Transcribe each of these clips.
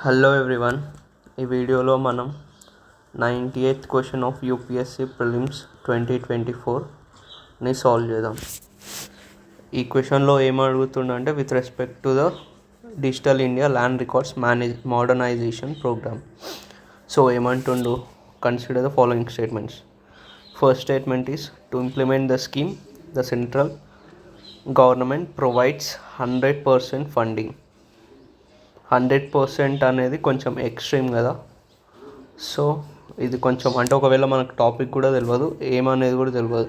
Hello everyone, ఈ వీడియోలో మనం 98th question of UPSC prelims 2024ని సాల్వ్ చేద్దాం. ఈ క్వశ్చన్లో ఏం అడుగుతుందంటే with respect to the digital India land records modernisation programme. So ఏమంటుండు, consider the following statements. First statement is to implement the scheme the central government provides 100% funding. 100% అనేది కొంచెం extreme కదా. సో ఇది కొంచెం అంటే ఒకవేళ మనకు టాపిక్ కూడా తెలియదు, ఏమనేది కూడా తెలియదు,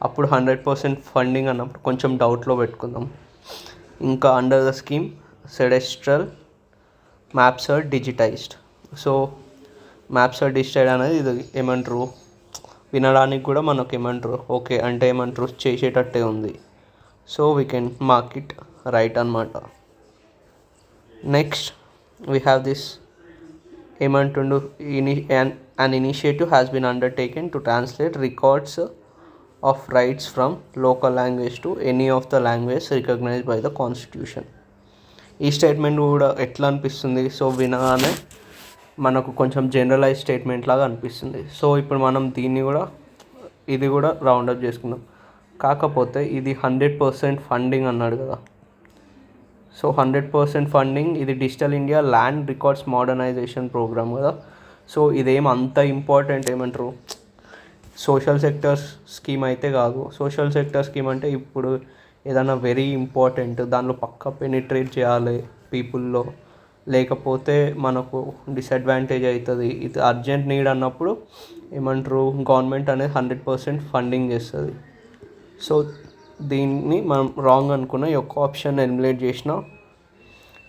అప్పుడు 100% ఫండింగ్ అన్నప్పుడు కొంచెం డౌట్లో పెట్టుకుందాం. ఇంకా under the scheme cadastral maps are digitized. So maps are digitized అనేది ఇది ఏమంటారు, వినడానికి కూడా మనకు ఏమంటారు ఓకే అంటే ఏమంటారు చేసేటట్టే ఉంది. So we can mark it right అన్నమాట. నెక్స్ట్ we have this ఏమంటుండు, an initiative has been undertaken to translate records of rights from local language to any of the languages recognized by the constitution. ఈ statement కూడా ఎట్లా అనిపిస్తుంది, so వినగానే మనకు కొంచెం generalise statement లాగా అనిపిస్తుంది. సో ఇప్పుడు మనం ఇది కూడా రౌండప్ చేసుకుందాం. కాకపోతే ఇది 100% ఫండింగ్ అన్నాడు కదా. సో 100% ఫండింగ్, ఇది digital India land records modernisation programme కదా. సో ఇదేం అంత ఇంపార్టెంట్ ఏమంటారు సోషల్ సెక్టర్ స్కీమ్ అయితే కాదు. సోషల్ సెక్టర్ స్కీమ్ అంటే ఇప్పుడు ఏదైనా వెరీ ఇంపార్టెంట్, దానిలో పక్కా పెనిట్రేట్ చేయాలి పీపుల్లో, లేకపోతే మనకు డిసడ్వాంటేజ్ అవుతుంది. ఇది అర్జెంట్ నీడ్ అన్నప్పుడు ఏమంటారు గవర్నమెంట్ అనేది 100% ఫండింగ్ చేస్తుంది. సో దీన్ని మనం రాంగ్ అనుకున్న ఈ ఒక్క ఆప్షన్ ఎలిమినేట్ చేసిన,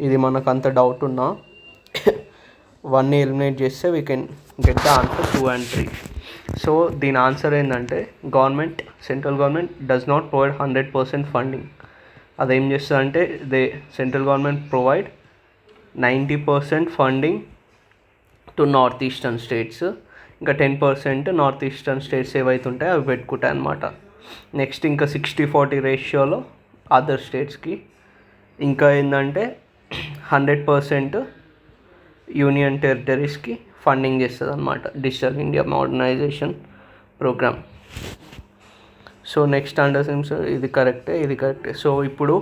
ఇది మనకు అంత డౌట్ ఉన్నా 1ని ఎలిమినేట్ చేస్తే we can get the answer 2 and 3. So దీని ఆన్సర్ ఏంటంటే central government does not provide 100% funding. అదేం చేస్తుంది అంటే central government provide 90% funding to north eastern states, ఇంకా 10% నార్త్ ఈస్టర్న్ స్టేట్స్ ఏవైతే ఉంటాయో అవి పెట్టుకుంటాయి అన్నమాట. నెక్స్ట్ ఇంకా 60-40 రేషియోలో అదర్ స్టేట్స్కి, ఇంకా ఏంటంటే 100% యూనియన్ టెరిటరీస్కి ఫండింగ్ చేస్తుంది అన్నమాట digital India modernisation programme. So next understands ఇది కరెక్టే. సో ఇప్పుడు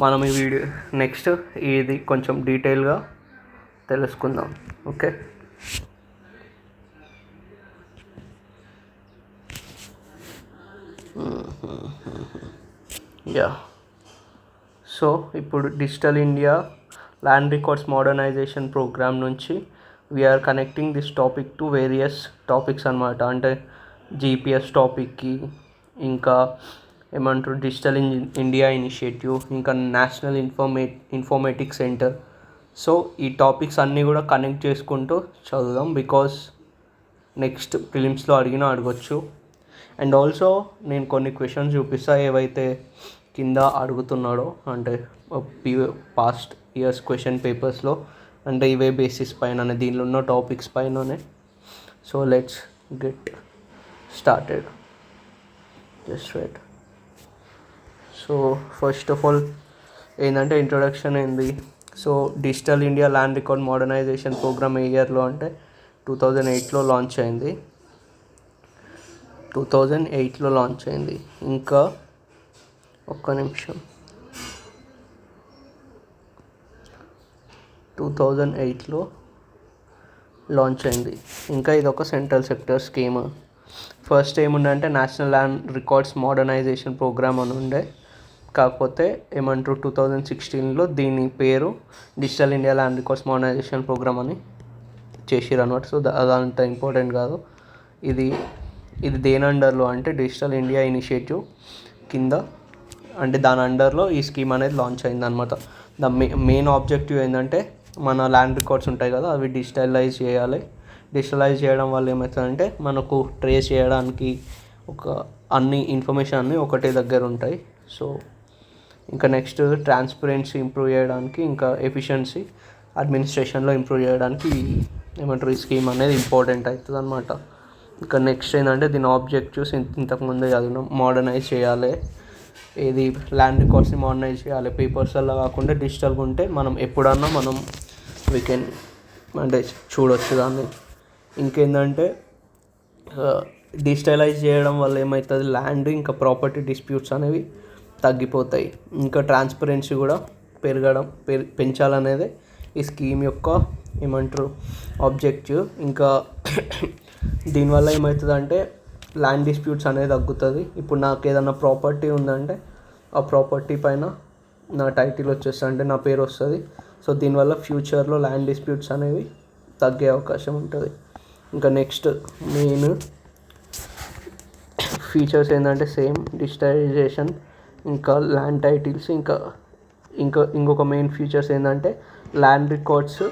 మనం ఈ వీడియో నెక్స్ట్ ఇది కొంచెం డీటెయిల్గా తెలుసుకుందాం. ఓకే, సో ఇప్పుడు digital India land records modernisation programme నుంచి we are connecting this topic to various topics అన్నమాట. అంటే జీపీఎస్ టాపిక్కి, ఇంకా ఏమంటారు డిజిటల్ ఇండియా ఇనిషియేటివ్, ఇంకా నేషనల్ ఇన్ఫర్మేటిక్స్ సెంటర్. సో ఈ టాపిక్స్ అన్నీ కూడా కనెక్ట్ చేసుకుంటూ చదువుదాం, బికాస్ నెక్స్ట్ ప్రిలిమ్స్లో అడగొచ్చు. అండ్ ఆల్సో నేను కొన్ని క్వశ్చన్స్ చూపిస్తా ఏవైతే కింద అడుగుతున్నాడో, అంటే పాస్ట్ ఇయర్స్ క్వశ్చన్ పేపర్స్లో, అంటే ఇవే బేసిస్ పైన దీనిలో ఉన్న టాపిక్స్ పైననే. So let's get started. Just wait. So first of all ఏంటంటే ఇంట్రొడక్షన్ ఏంది. So digital India land record modernization programme ఏ ఇయర్లో అంటే 2008లో లాంచ్ అయింది. 2008లో లాంచ్ అయింది. ఇంకా ఒక్క నిమిషం, 2008లో లాంచ్ అయింది. ఇంకా ఇది ఒక సెంట్రల్ సెక్టర్ స్కీమ్. ఫస్ట్ ఏముండే national land records modernisation programme అని ఉండే, కాకపోతే ఏమంటారు 2016లో దీని పేరు digital India land records modernisation programme అని చేసిరు అన్నమాట. సో అదంత ఇంపార్టెంట్ కాదు. ఇది దేని అండర్లో అంటే డిజిటల్ ఇండియా ఇనిషియేటివ్ కింద, అంటే దాని అండర్లో ఈ స్కీమ్ అనేది లాంచ్ అయింది అనమాట. మెయిన్ ఆబ్జెక్టివ్ ఏంటంటే మన ల్యాండ్ రికార్డ్స్ ఉంటాయి కదా, అవి డిజిటలైజ్ చేయాలి. డిజిటలైజ్ చేయడం వల్ల ఏమవుతుందంటే మనకు ట్రేస్ చేయడానికి అన్ని ఇన్ఫర్మేషన్ అన్నీ ఒకటే దగ్గర ఉంటాయి. సో ఇంకా నెక్స్ట్ ట్రాన్స్పరెన్సీ ఇంప్రూవ్ చేయడానికి, ఇంకా ఎఫిషియన్సీ అడ్మినిస్ట్రేషన్లో ఇంప్రూవ్ చేయడానికి ఏమంటారు ఈ స్కీమ్ అనేది ఇంపార్టెంట్ అవుతుంది అనమాట. ఇంకా నెక్స్ట్ ఏంటంటే దీని ఆబ్జెక్టివ్స్ ఇంతకుముందే చదివినాం. మోడర్నైజ్ చేయాలి, ఇది ల్యాండ్ రికార్డ్స్ని మోడర్నైజ్ చేయాలి, పేపర్స్లో కాకుండా డిజిటల్గా ఉంటే మనం ఎప్పుడన్నా వీ కెన్ అంటే చూడొచ్చు దాన్ని. ఇంకేంటంటే డిజిటలైజ్ చేయడం వల్ల ఏమవుతుంది, ల్యాండ్ ఇంకా ప్రాపర్టీ డిస్ప్యూట్స్ అనేవి తగ్గిపోతాయి. ఇంకా ట్రాన్స్పరెన్సీ కూడా పెంచాలనేది ఈ స్కీమ్ యొక్క ఏమంటారు ఆబ్జెక్టివ్. ఇంకా దీనివల్ల ఏమవుతుందంటే ల్యాండ్ డిస్ప్యూట్స్ అనేది తగ్గుతుంది. ఇప్పుడు నాకు ఏదైనా ప్రాపర్టీ ఉందంటే ఆ ప్రాపర్టీ పైన నా టైటిల్ వచ్చేస్తుంది, అంటే నా పేరు వస్తుంది. సో దీనివల్ల ఫ్యూచర్లో ల్యాండ్ డిస్ప్యూట్స్ అనేవి తగ్గే అవకాశం ఉంటుంది. ఇంకా నెక్స్ట్ మెయిన్ ఫీచర్స్ ఏంటంటే సేమ్ డిజిటలైజేషన్, ఇంకా ల్యాండ్ టైటిల్స్, ఇంకొక మెయిన్ ఫీచర్స్ ఏంటంటే ల్యాండ్ రికార్డ్స్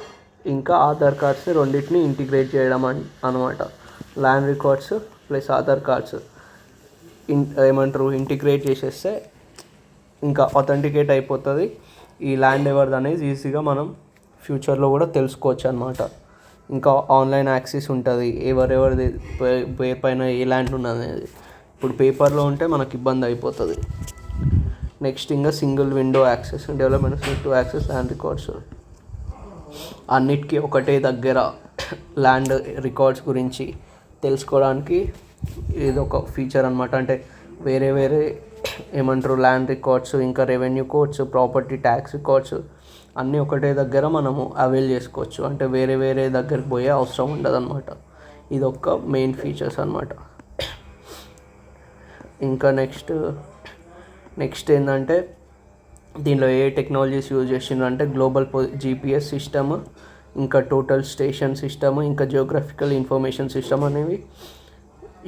ఇంకా ఆధార్ కార్డ్స్ రెండింటిని ఇంటిగ్రేట్ చేయడం అనమాట. Land records plus Aadhaar cards ఏమంటారు ఇంటిగ్రేట్ చేసేస్తే ఇంకా అథెంటికేట్ అయిపోతుంది. ఈ ల్యాండ్ ఎవరిది అనేది ఈజీగా మనం ఫ్యూచర్లో కూడా తెలుసుకోవచ్చు అనమాట. ఇంకా ఆన్లైన్ యాక్సెస్ ఉంటుంది, ఎవరెవరిది పేరు పైన ఏ ల్యాండ్ ఉన్నది అనేది. ఇప్పుడు పేపర్లో ఉంటే మనకి ఇబ్బంది అయిపోతుంది. నెక్స్ట్ ఇంకా single window access, development to access land records. అన్నిటికీ ఒకటే దగ్గర ల్యాండ్ రికార్డ్స్ గురించి తెలుసుకోవడానికి ఇది ఒక ఫీచర్ అనమాట. అంటే వేరే వేరే ఏమంటారు ల్యాండ్ రికార్డ్స్, ఇంకా revenue codes, property tax records అన్నీ ఒకటే దగ్గర మనము అవైల్ చేసుకోవచ్చు. అంటే వేరే వేరే దగ్గరికి పోయే అవసరం ఉండదు అనమాట. ఇది ఒక మెయిన్ ఫీచర్స్ అనమాట. ఇంకా నెక్స్ట్ ఏంటంటే దీనిలో ఏ టెక్నాలజీస్ యూజ్ చేసిండ్రు అంటే గ్లోబల్ జీపీఎస్ సిస్టమ్, ఇంకా టోటల్ స్టేషన్ సిస్టమ్, ఇంకా జియోగ్రఫికల్ ఇన్ఫర్మేషన్ సిస్టమ్ అనేవి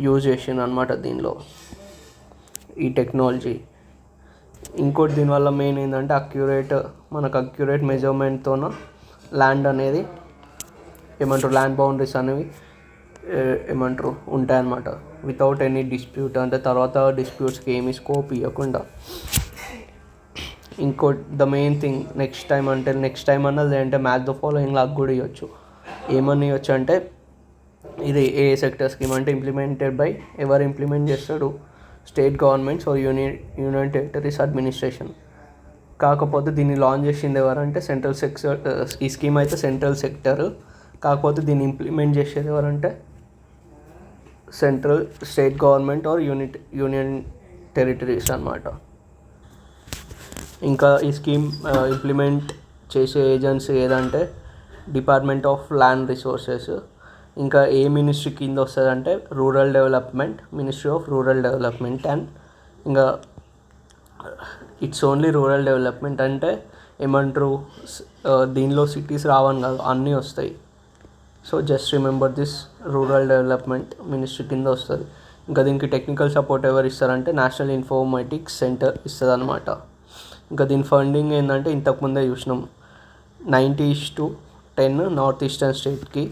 యూజ్ చేసిండ్రు అనమాట దీనిలో ఈ టెక్నాలజీ. ఇంకోటి దీనివల్ల మెయిన్ ఏంటంటే అక్యురేట్ మెజర్మెంట్తోన ల్యాండ్ అనేది ఏమంటారు ల్యాండ్ బౌండరీస్ అనేవి ఉంటాయన్నమాట. వితౌట్ ఎనీ డిస్ప్యూట్, అంటే తర్వాత డిస్ప్యూట్స్కి ఏమీ స్కోప్ ఇవ్వకుండా. The main thing next time అన్నది అంటే మ్యాచ్ ద ఫాలోయింగ్ లాగా కూడా ఇవ్వచ్చు. ఏమని ఇవ్వచ్చు అంటే ఇది ఏ సెక్టర్ స్కీమ్ అంటే ఎవరు ఇంప్లిమెంట్ చేస్తాడు, state governments or union territories administration. కాకపోతే దీన్ని లాంచ్ చేసింది ఎవరంటే సెంట్రల్ సెక్టర్. ఈ స్కీమ్ అయితే సెంట్రల్ సెక్టర్, కాకపోతే దీన్ని ఇంప్లిమెంట్ చేసేది ఎవరంటే state government or union territories అన్నమాట. ఇంకా ఈ స్కీమ్ ఇంప్లిమెంట్ చేసే ఏజెన్సీ ఏదంటే డిపార్ట్మెంట్ ఆఫ్ ల్యాండ్ రిసోర్సెస్. ఇంకా ఏ మినిస్ట్రీ కింద వస్తుంది అంటే ministry of rural development. And ఇంకా ఇట్స్ ఓన్లీ రూరల్ డెవలప్మెంట్ అంటే ఏమంటారు దీనిలో సిటీస్ రావని కాదు, అన్నీ వస్తాయి. So just remember this, rural development ministry కింద వస్తుంది. ఇంకా దీనికి టెక్నికల్ సపోర్ట్ ఎవరు ఇస్తారంటే నేషనల్ ఇన్ఫర్మేటిక్స్ సెంటర్ ఇస్తుంది అనమాట. ఇంకా దీని ఫండింగ్ ఏంటంటే ఇంతకుముందే చూసినాం 90:10 నార్త్ ఈస్టర్న్ స్టేట్కి,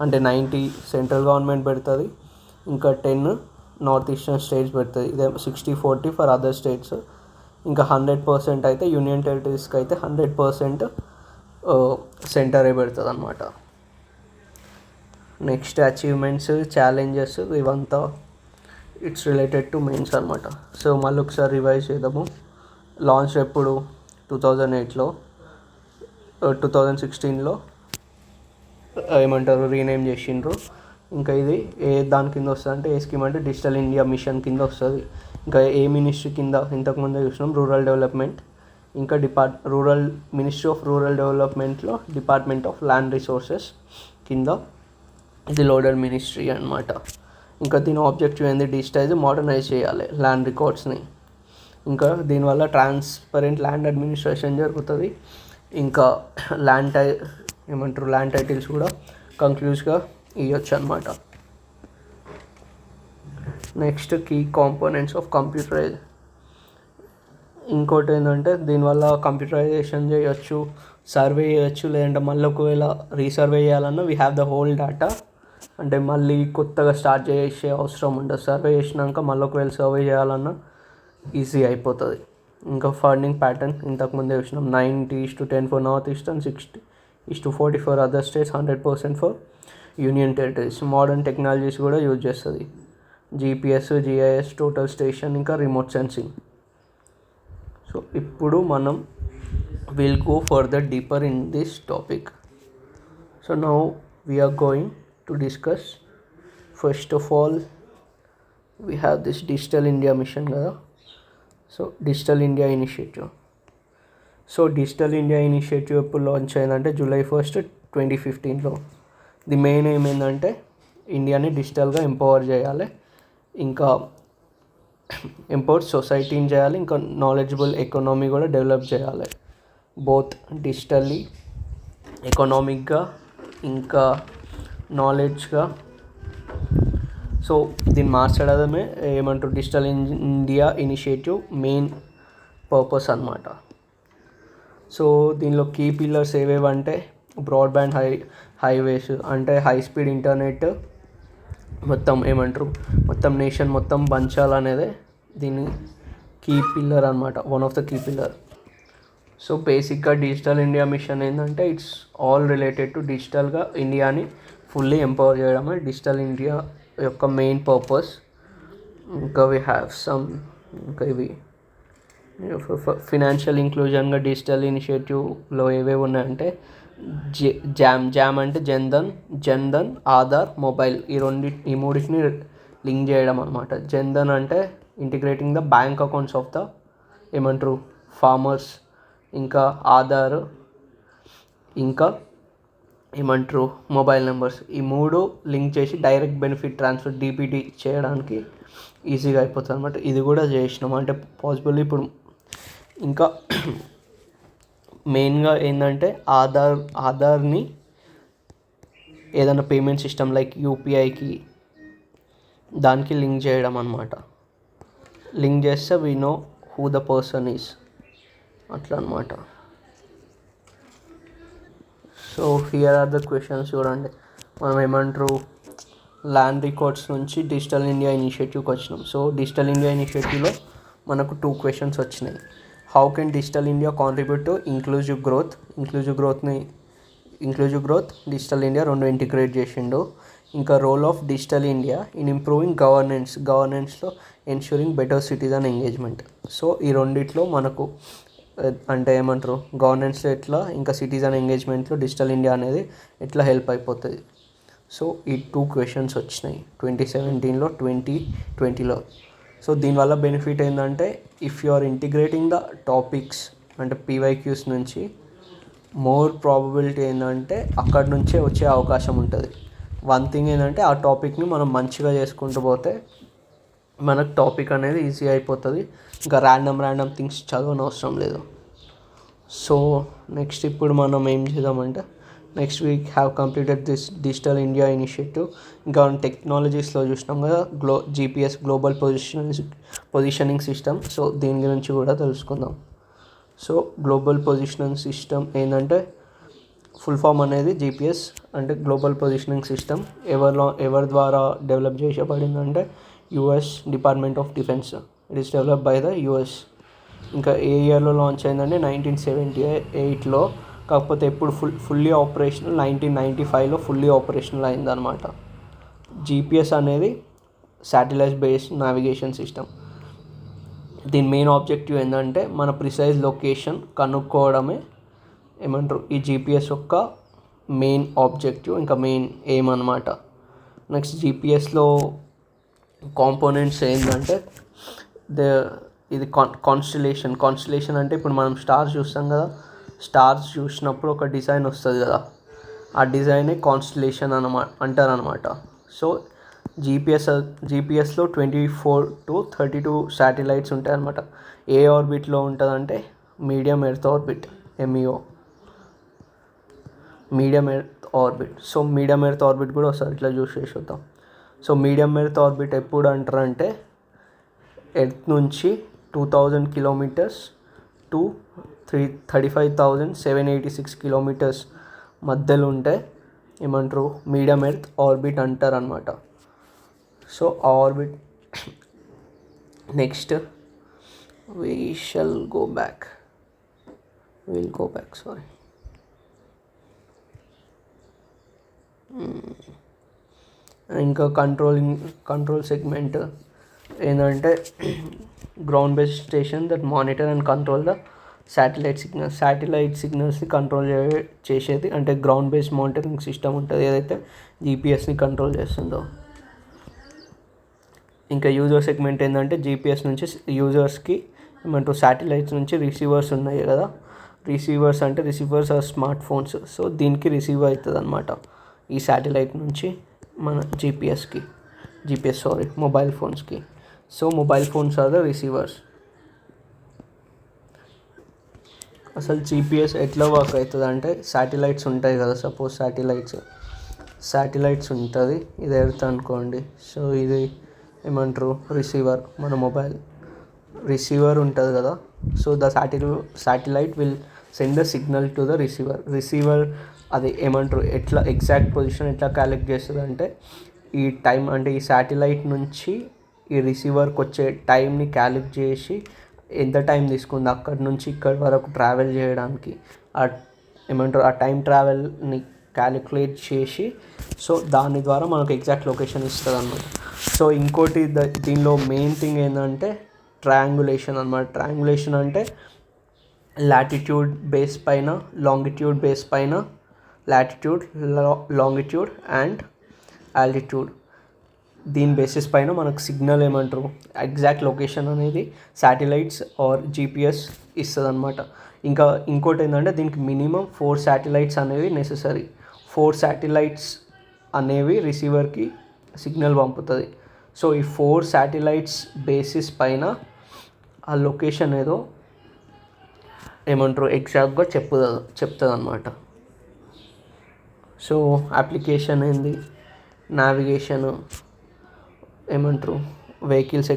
అంటే 90 సెంట్రల్ గవర్నమెంట్ పెడుతుంది, ఇంకా 10 నార్త్ ఈస్టర్న్ స్టేట్స్ పెడుతుంది. ఇదే 60-40 ఫర్ అదర్ స్టేట్స్. ఇంకా 100% అయితే యూనియన్ టెరిటరీస్కి అయితే 100% సెంటరే పెడుతుంది అనమాట. నెక్స్ట్ అచీవ్మెంట్స్, ఛాలెంజెస్ ఇవంతా ఇట్స్ రిలేటెడ్ టు మెయిన్స్ అనమాట. సో మళ్ళీ ఒకసారి రివైజ్ చేద్దాము. లాంచ్ ఎప్పుడు 2008లో, 2016లో ఏమంటారు రీనేమ్ చేసిండ్రు. ఇంకా ఇది దాని కింద వస్తుంది అంటే ఏ స్కీమ్ అంటే డిజిటల్ ఇండియా మిషన్ కింద వస్తుంది. ఇంకా ఏ మినిస్ట్రీ కింద ఇంతకుముందే చూసినాం రూరల్ డెవలప్మెంట్. ఇంకా మినిస్ట్రీ ఆఫ్ రూరల్ డెవలప్మెంట్లో డిపార్ట్మెంట్ ఆఫ్ ల్యాండ్ రిసోర్సెస్ కింద ఇది లోడెడ్ మినిస్ట్రీ అనమాట. ఇంకా దీని ఆబ్జెక్టివ్ ఏంది, డిజిటైజ్ మోడర్నైజ్ చేయాలి ల్యాండ్ రికార్డ్స్ని. ఇంకా దీనివల్ల ట్రాన్స్పరెంట్ ల్యాండ్ అడ్మినిస్ట్రేషన్ జరుగుతుంది. ఇంకా ల్యాండ్ టైటిల్స్ కూడా కంక్లూజ్గా ఇవ్వచ్చు అనమాట. Next key components of computerise. ఇంకోటి ఏంటంటే దీనివల్ల కంప్యూటరైజేషన్ చేయొచ్చు, సర్వే చేయొచ్చు, లేదంటే మళ్ళీ ఒకవేళ రీసర్వే చేయాలన్నా we have the whole data. అంటే మళ్ళీ కొత్తగా స్టార్ట్ చేసే అవసరం ఉండదు. సర్వే చేసినాక మళ్ళీ ఒకవేళ సర్వే చేయాలన్నా ఈజీ అయిపోతుంది. ఇంకా ఫండింగ్ ప్యాటర్న్ ఇంతకుముందే చూసినాం 90:10 for north eastern, 60:40 for other states, 100% for union territories. Modern technologies కూడా యూజ్ చేస్తుంది, జీపీఎస్, జీఐఎస్, టోటల్ స్టేషన్, ఇంకా రిమోట్ సెన్సింగ్. సో ఇప్పుడు మనం will go further deeper in this topic. So now we are going to discuss, first of all, we have this Digital India mission కదా. So digital India initiative. So digital India initiative ఎప్పుడు launch అయిందంటే July 1st, 2015లో. The main aim ఏంటంటే ఇండియాని డిజిటల్గా empower చేయాలి, ఇంకా empower సొసైటీని చేయాలి, ఇంకా నాలెడ్జబుల్ ఎకానమీ కూడా డెవలప్ చేయాలి, బోత్ డిజిటల్లీ, ఎకనామిక్గా, ఇంకా నాలెడ్జ్గా. సో దీన్ని మార్చడమే ఏమంటారు digital India initiative main purpose అన్నమాట. సో దీనిలో కీ పిల్లర్స్ ఏవేవంటే బ్రాడ్బ్యాండ్ హైవేస్, అంటే హై స్పీడ్ ఇంటర్నెట్ మొత్తం ఏమంటారు మొత్తం నేషన్ మొత్తం పంచాలనేదే దీని కీ పిల్లర్ అనమాట, one of the key pillar. So బేసిక్గా డిజిటల్ ఇండియా మిషన్ ఏంటంటే ఇట్స్ ఆల్ రిలేటెడ్ టు డిజిటల్గా ఇండియాని ఫుల్లీ ఎంపవర్ చేయడమే డిజిటల్ ఇండియా యొక్క మెయిన్ పర్పస్. ఇంకా వి హ్యావ్ సమ్, ఇంకా ఇవి ఫినాన్షియల్ ఇంక్లూజన్గా డిజిటల్ ఇనిషియేటివ్లో ఏవేవి ఉన్నాయంటే జామ్ అంటే జన్ధన్, ఆధార్, మొబైల్, ఈ మూడింటిని లింక్ చేయడం అనమాట. జన్ధన్ అంటే integrating the bank accounts of the ఏమంటారు ఫార్మర్స్, ఇంకా ఆధార్, ఇంకా ఏమంటారు మొబైల్ నెంబర్స్, ఈ మూడు లింక్ చేసి డైరెక్ట్ బెనిఫిట్ ట్రాన్స్ఫర్ డీబీటీ చేయడానికి ఈజీగా అయిపోతుంది అనమాట. ఇది కూడా చేసినాం అంటే పాసిబుల్. ఇప్పుడు ఇంకా మెయిన్గా ఏంటంటే ఆధార్ని ఏదైనా పేమెంట్ సిస్టమ్ లైక్ యూపీఐకి దానికి లింక్ చేయడం అనమాట. లింక్ చేస్తే we know who the person is, అట్లా అనమాట. So here are the questions. చూడండి, మనం ఏమంటారు ల్యాండ్ రికార్డ్స్ నుంచి డిజిటల్ ఇండియా ఇనిషియేటివ్కి వచ్చినాం. సో డిజిటల్ ఇండియా ఇనిషియేటివ్లో మనకు 2 క్వశ్చన్స్ వచ్చినాయి. How can digital India contribute to inclusive growth digital India 2 integrate చేసిండు. ఇంకా role of digital India in improving గవర్నెన్స్లో ensuring better citizen engagement. So ఈ రెండిట్లో మనకు అంటే ఏమంటారు గవర్నెన్స్లో ఎట్లా, ఇంకా సిటిజన్ ఎంగేజ్మెంట్లో డిజిటల్ ఇండియా అనేది ఎట్లా హెల్ప్ అయిపోతుంది. సో ఈ 2 క్వశ్చన్స్ వచ్చినాయి 2017లో 2020లో. సో దీనివల్ల బెనిఫిట్ ఏంటంటే if you are integrating the topics అంటే పీవైక్యూస్ నుంచి, మోర్ ప్రాబబిలిటీ ఏంటంటే అక్కడి నుంచే వచ్చే అవకాశం ఉంటుంది. వన్ థింగ్ ఏంటంటే ఆ టాపిక్ని మనం మంచిగా చేసుకుంటూ పోతే మనకు టాపిక్ అనేది ఈజీ అయిపోతుంది, ఇంకా ర్యాండమ్ థింగ్స్ చదవనవసరం లేదు. సో నెక్స్ట్ ఇప్పుడు మనం ఏం చేద్దామంటే next week have completed this digital India initiative. ఇంకా టెక్నాలజీస్లో చూసినాం కదా GPS global positioning system. So దీని గురించి కూడా తెలుసుకుందాం. సో గ్లోబల్ పొజిషనింగ్ సిస్టమ్ ఏంటంటే ఫుల్ ఫామ్ అనేది జీపీఎస్ అంటే గ్లోబల్ పొజిషనింగ్ సిస్టమ్ ఎవరి ద్వారా డెవలప్ చేయబడిందంటే US department of defence. It is develop by the US. ఇంకా ఏ ఇయర్లో లాంచ్ అయిందంటే 1978లో. కాకపోతే ఎప్పుడు ఫుల్లీ ఆపరేషనల్ 1995లో ఫుల్లీ ఆపరేషనల్ అయిందనమాట. జీపీఎస్ అనేది శాటిలైట్ బేస్డ్ నావిగేషన్ సిస్టమ్. దీని మెయిన్ ఆబ్జెక్టివ్ ఏంటంటే మన ప్రిసైజ్ లొకేషన్ కనుక్కోవడమే ఏమంటారు ఈ జీపీఎస్ యొక్క మెయిన్ ఆబ్జెక్టివ్, ఇంకా మెయిన్ ఎయిమ్ అనమాట. నెక్స్ట్ జీపీఎస్లో కాంపోనెంట్స్ ఏంటంటే ఇది కాన్స్టలేషన్ అంటే ఇప్పుడు మనం స్టార్స్ చూస్తాం కదా, స్టార్స్ చూసినప్పుడు ఒక డిజైన్ వస్తుంది కదా, ఆ డిజైనే కాన్స్టలేషన్ అంటారనమాట. సో జీపీఎస్లో 24 to 32 శాటిలైట్స్ ఉంటాయి అనమాట. ఏ ఆర్బిట్లో ఉంటుందంటే medium earth orbit, MEO, medium earth orbit. So medium earth orbit కూడా వస్తుంది, ఇట్లా చూద్దాం. సో మీడియం ఎర్త్ ఆర్బిట్ ఎప్పుడు అంటారంటే ఎర్త్ నుంచి 2000 కిలోమీటర్స్ టు 35,786 కిలోమీటర్స్ మధ్యలో ఉంటే ఏమంటారు మీడియం ఎర్త్ ఆర్బిట్ అంటారు అనమాట. సో ఆ orbit next will go back sorry. ఇంకా కంట్రోల్ సెగ్మెంట్ ఏంటంటే ground based station that monitor and control the satellite సిగ్నల్స్ని కంట్రోల్ చేసేది అంటే గ్రౌండ్ బేస్డ్ మానిటరింగ్ సిస్టమ్ ఉంటుంది ఏదైతే జీపీఎస్ని కంట్రోల్ చేస్తుందో. ఇంకా యూజర్ సెగ్మెంట్ ఏంటంటే జీపీఎస్ నుంచి యూజర్స్కి ఏమంటారు శాటిలైట్స్ నుంచి రిసీవర్స్ ఉన్నాయి కదా, receivers are smart phones. So దీనికి రిసీవ్ అవుతుంది అనమాట ఈ శాటిలైట్ నుంచి మన మొబైల్ ఫోన్స్కి. So mobile phones are the receivers. అసలు జీపీఎస్ ఎట్లా వర్క్ అవుతుంది అంటే శాటిలైట్స్ ఉంటాయి కదా, సపోజ్ శాటిలైట్స్ ఉంటుంది, ఇది ఎర్త్ అనుకోండి. సో ఇది ఏమంటారు రిసీవర్, మన మొబైల్ రిసీవర్ ఉంటుంది కదా. So the satellite will send the signal to the receiver. అది ఏమంటారు ఎట్లా ఎగ్జాక్ట్ పొజిషన్ ఎట్లా క్యాలిక్యులేట్ చేస్తుంది అంటే ఈ టైం అంటే ఈ శాటిలైట్ నుంచి ఈ రిసీవర్కి వచ్చే టైంని క్యాలిక్యులేట్ చేసి ఎంత టైం తీసుకుంది అక్కడి నుంచి ఇక్కడి వరకు ట్రావెల్ చేయడానికి, ఆ టైం ట్రావెల్ని క్యాలిక్యులేట్ చేసి సో దాని ద్వారా మనకు ఎగ్జాక్ట్ లొకేషన్ ఇస్తుంది అన్నమాట. సో ఇంకోటి దీనిలో మెయిన్ థింగ్ ఏంటంటే ట్రయాంగులేషన్ అన్నమాట. ట్రయాంగులేషన్ అంటే లాటిట్యూడ్ బేస్ పైన, లాంగిట్యూడ్ బేస్ పైన, లాంగిట్యూడ్ అండ్ ఆల్టిట్యూడ్, దీని బేసిస్ పైన మనకు సిగ్నల్ ఏమంటారు ఎగ్జాక్ట్ లొకేషన్ అనేది శాటిలైట్స్ ఆర్ జీపీఎస్ ఇస్తుంది అనమాట. ఇంకా ఇంకోటి ఏంటంటే దీనికి మినిమం 4 శాటిలైట్స్ అనేవి నెససరీ. 4 శాటిలైట్స్ అనేవి రిసీవర్కి సిగ్నల్ పంపుతుంది. సో ఈ 4 శాటిలైట్స్ బేసిస్ పైన ఆ లొకేషన్ ఏదో ఏమంటారు ఎగ్జాక్ట్గా చెప్తుంది అనమాట. సో అప్లికేషన్ ఏంది, నావిగేషను, ఏమంటారు వెహికల్స్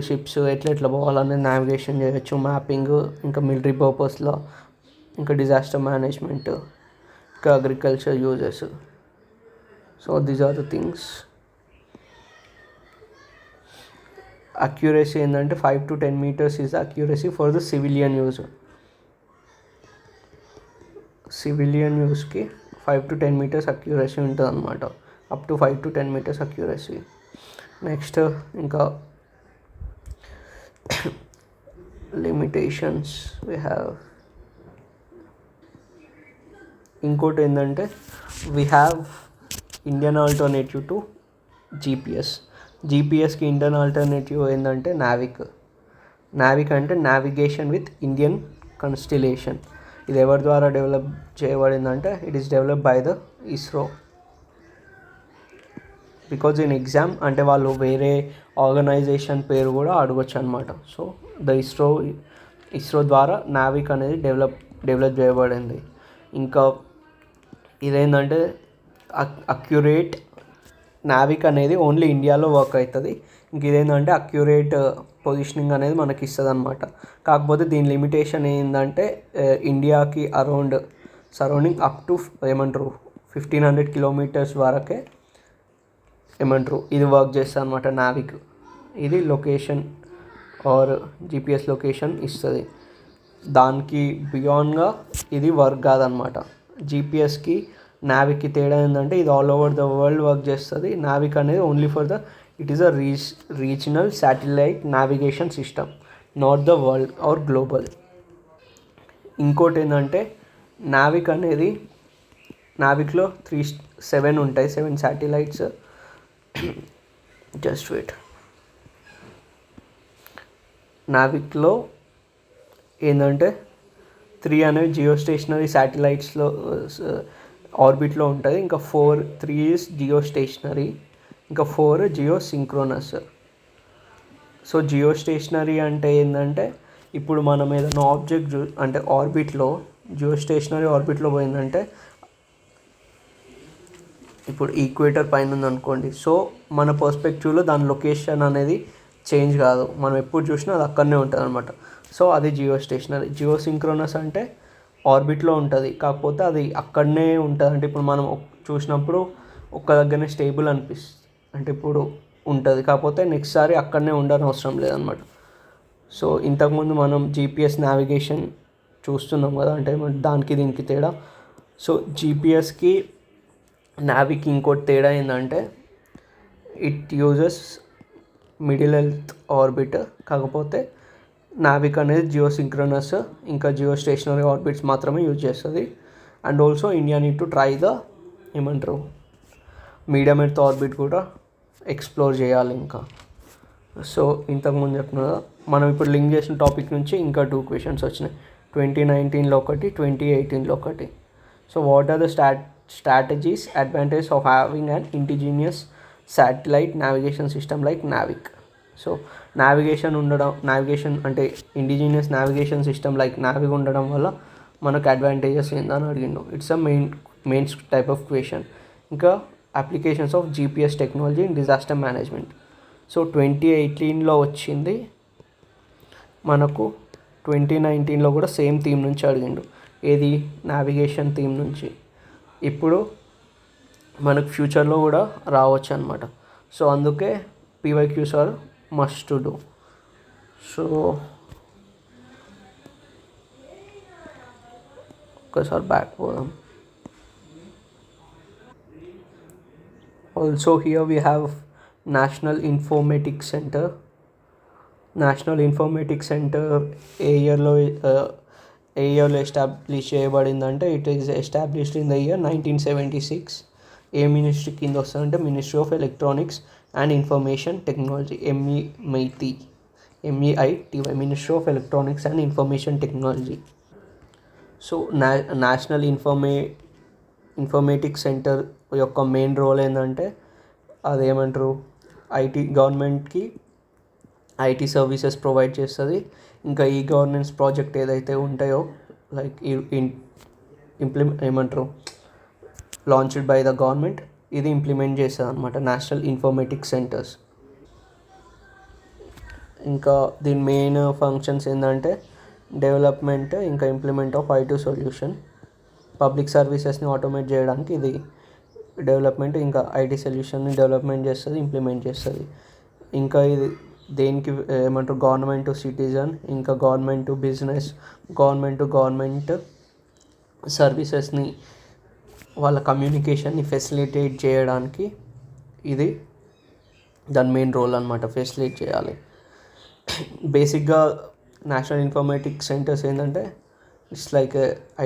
షిప్స్ ఎట్లా పోవాలనేది నావిగేషన్ చేయొచ్చు, మ్యాపింగ్, ఇంకా మిలిటరీ పర్పస్లో, ఇంకా డిజాస్టర్ మేనేజ్మెంట్, ఇంకా agriculture uses. So these are the things. Accuracy ఏంటంటే 5 to 10 meters is accuracy for the civilian యూస్కి 5 to 10 meters అక్యురసీ ఉంటుంది అనమాట. Up to 5 to 10 meters accuracy. Next ఇంకా లిమిటేషన్స్ వి హ్యావ్. ఇంకోటి ఏంటంటే we have Indian alternative to జీపీఎస్కి Indian alternative ఏంటంటే నావిక్ అంటే నావిగేషన్ విత్ ఇండియన్ కన్స్టిలేషన్. ఇది ఎవరి ద్వారా డెవలప్ చేయబడిందంటే it is developed by the ISRO. Because in exam అంటే వాళ్ళు వేరే ఆర్గనైజేషన్ పేరు కూడా అడగొచ్చు అనమాట. సో ద ఇస్రో ద్వారా నావిక్ అనేది డెవలప్ చేయబడింది. ఇంకా ఇదేంటంటే అక్యురేట్ నావిక్ అనేది ఓన్లీ ఇండియాలో వర్క్ అవుతుంది. ఇంక ఇదేంటంటే అక్యురేట్ పొజిషనింగ్ అనేది మనకి ఇస్తుంది అనమాట. కాకపోతే దీని లిమిటేషన్ ఏంటంటే ఇండియాకి సరౌండింగ్ అప్ టు 1500 kilometers వరకే ఇది వర్క్ చేస్తుంది అనమాట నావిక్. ఇది లొకేషన్ ఆర్ జీపీఎస్ లొకేషన్ ఇస్తుంది. దానికి బియాండ్గా ఇది వర్క్ కాదనమాట. జీపీఎస్కి నావిక్కి తేడా ఏంటంటే ఇది all over the world work చేస్తుంది. నావిక్ అనేది only it is a regional satellite navigation system, not the world or global. ఇంకోటి ఏంటంటే నావిక్లో 7 ఉంటాయి, 7 శాటిలైట్స్. Just wait. నావిక్లో ఏంటంటే 3 అనేవి జియో స్టేషనరీ శాటిలైట్స్లో ఆర్బిట్లో ఉంటుంది. ఇంకా 3 ఈజ్ జియో స్టేషనరీ, ఇంకా 4 geosynchronous. So geostationary అంటే ఏంటంటే ఇప్పుడు మనం ఏదైనా ఆబ్జెక్ట్ అంటే జియో స్టేషనరీ ఆర్బిట్లో పోయిందంటే ఇప్పుడు ఈక్వేటర్ పైన ఉందనుకోండి. సో మన పర్స్పెక్టివ్లో దాని లొకేషన్ అనేది చేంజ్ కాదు, మనం ఎప్పుడు చూసినా అది అక్కడనే ఉంటుంది అనమాట. సో అది జియో స్టేషనరీ. జియో సింక్రోనస్ అంటే ఆర్బిట్లో ఉంటుంది, కాకపోతే అది అక్కడనే ఉంటుంది. అంటే ఇప్పుడు మనం చూసినప్పుడు ఒక్క దగ్గరనే స్టేబుల్ అంటే ఇప్పుడు ఉంటుంది, కాకపోతే నెక్స్ట్ సారి అక్కడనే ఉండని అవసరం లేదనమాట. సో ఇంతకుముందు మనం జీపీఎస్ నావిగేషన్ చూస్తున్నాం కదా, అంటే దానికి దీనికి తేడా. సో జీపీఎస్కి నావిక్ ఇంకోటి తేడా ఏంటంటే it uses middle earth orbit, కాకపోతే నావిక్ అనేది జియో సింక్రనస్ ఇంకా జియో స్టేషనరీ ఆర్బిట్స్ మాత్రమే యూజ్ చేస్తుంది. And also India need to try the ఏమంటారు మీడియం ఎర్త్ ఆర్బిట్ కూడా ఎక్స్ప్లోర్ చేయాలి ఇంకా. సో ఇంతకుముందు చెప్పిన కదా, మనం ఇప్పుడు లింక్ చేసిన టాపిక్ నుంచి ఇంకా 2 క్వశ్చన్స్ వచ్చినాయి. 2019లో ఒకటి, 2018లో ఒకటి. So what are the strategies advantage of having an indigenous satellite navigation system like NavIC. So navigation అంటే indigenous navigation system like NavIC ఉండడం వల్ల మనకు అడ్వాంటేజెస్ ఏందని అడిగిండు. It's a main type of question. ఇంకా applications of GPS technology in disaster management. So 2018లో వచ్చింది మనకు, 2019లో కూడా సేమ్ థీమ్ నుంచి అడిగిండు. ఏది నావిగేషన్ థీమ్ నుంచి. ఇప్పుడు మనకు ఫ్యూచర్లో కూడా రావచ్చు అనమాట. సో అందుకే PYQs are must to do. So ఒక్కసారి బ్యాక్ పోదాం. Also here we have national informatics centre. National informatics centre ఏ ఇయర్లో ఎస్టాబ్లిష్ చేయబడిందంటే it is established in the year 1976. ఏ మినిస్ట్రీ కింద వస్తుందంటే ministry of electronics and information technology, MEIT, ministry of electronics and information technology. So national informatics centre యొక్క main role ఏంటంటే అదేమంటారు గవర్నమెంట్కి ఐటీ సర్వీసెస్ ప్రొవైడ్ చేస్తుంది. ఇంకా ఈ గవర్నెన్స్ ప్రాజెక్ట్ ఏదైతే ఉంటాయో like launched by the government, ఇది ఇంప్లిమెంట్ చేస్తుంది అనమాట నేషనల్ ఇన్ఫర్మేటిక్స్ సెంటర్స్. ఇంకా దీని మెయిన్ ఫంక్షన్స్ ఏంటంటే డెవలప్మెంట్ ఇంకా implement of IT solution. Public సర్వీసెస్ని ఆటోమేట్ చేయడానికి ఇది డెవలప్మెంట్ ఇంకా ఐటీ సొల్యూషన్ని డెవలప్మెంట్ చేస్తుంది, ఇంప్లిమెంట్ చేస్తుంది. ఇంకా ఇది దేనికి గవర్నమెంట్ టు సిటిజన్, ఇంకా గవర్నమెంట్ టు బిజినెస్, గవర్నమెంట్ సర్వీసెస్ని వాళ్ళ కమ్యూనికేషన్ని ఫెసిలిటేట్ చేయడానికి ఇది దాని మెయిన్ రోల్ అనమాట, ఫెసిలిటేట్ చేయాలి. బేసిక్గా నేషనల్ ఇన్ఫర్మేటిక్స్ సెంటర్స్ ఏంటంటే it's like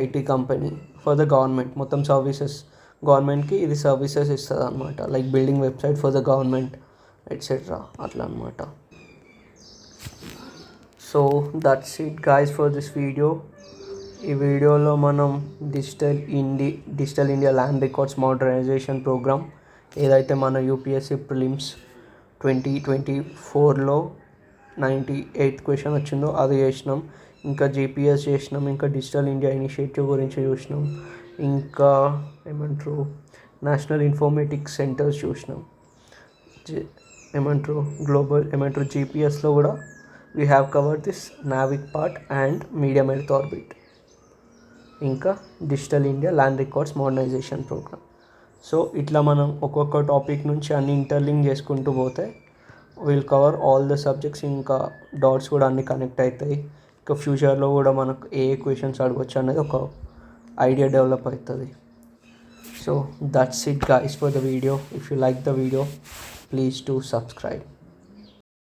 IT company for the government. మొత్తం సర్వీసెస్ గవర్నమెంట్కి ఇది సర్వీసెస్ ఇస్తుంది అనమాట, like building website for the government etcetera అట్లా అనమాట. So that's it guys for this video. ఈ వీడియోలో మనం digital India land records modernisation programme ఏదైతే మన యూపీఎస్సీ ప్రిలిమ్స్ 2024లో 98th క్వశ్చన్ వచ్చిందో అది చేసినాం. ఇంకా జీపీఎస్ చేసినాం, ఇంకా డిజిటల్ ఇండియా ఇనిషియేటివ్ గురించి చూసినాం, ఇంకా నేషనల్ ఇన్ఫర్మేటిక్స్ సెంటర్స్ చూసినాం, గ్లోబల్ జీపీఎస్లో కూడా we have covered this NavIC part and medium earth orbit, ఇంకా digital India land records modernisation programme. So ఇట్లా మనం ఒక్కొక్క టాపిక్ నుంచి అన్ని ఇంటర్లింక్ చేసుకుంటూ పోతే will cover all the subjects. ఇంకా డాట్స్ కూడా అన్ని కనెక్ట్ అవుతాయి. ఇంకా ఫ్యూచర్లో కూడా మనకు ఏ క్వశ్చన్స్ అడగవచ్చు అనేది ఒక ఐడియా డెవలప్ అవుతుంది. So that's it guys for the video. If you like the video, please do subscribe.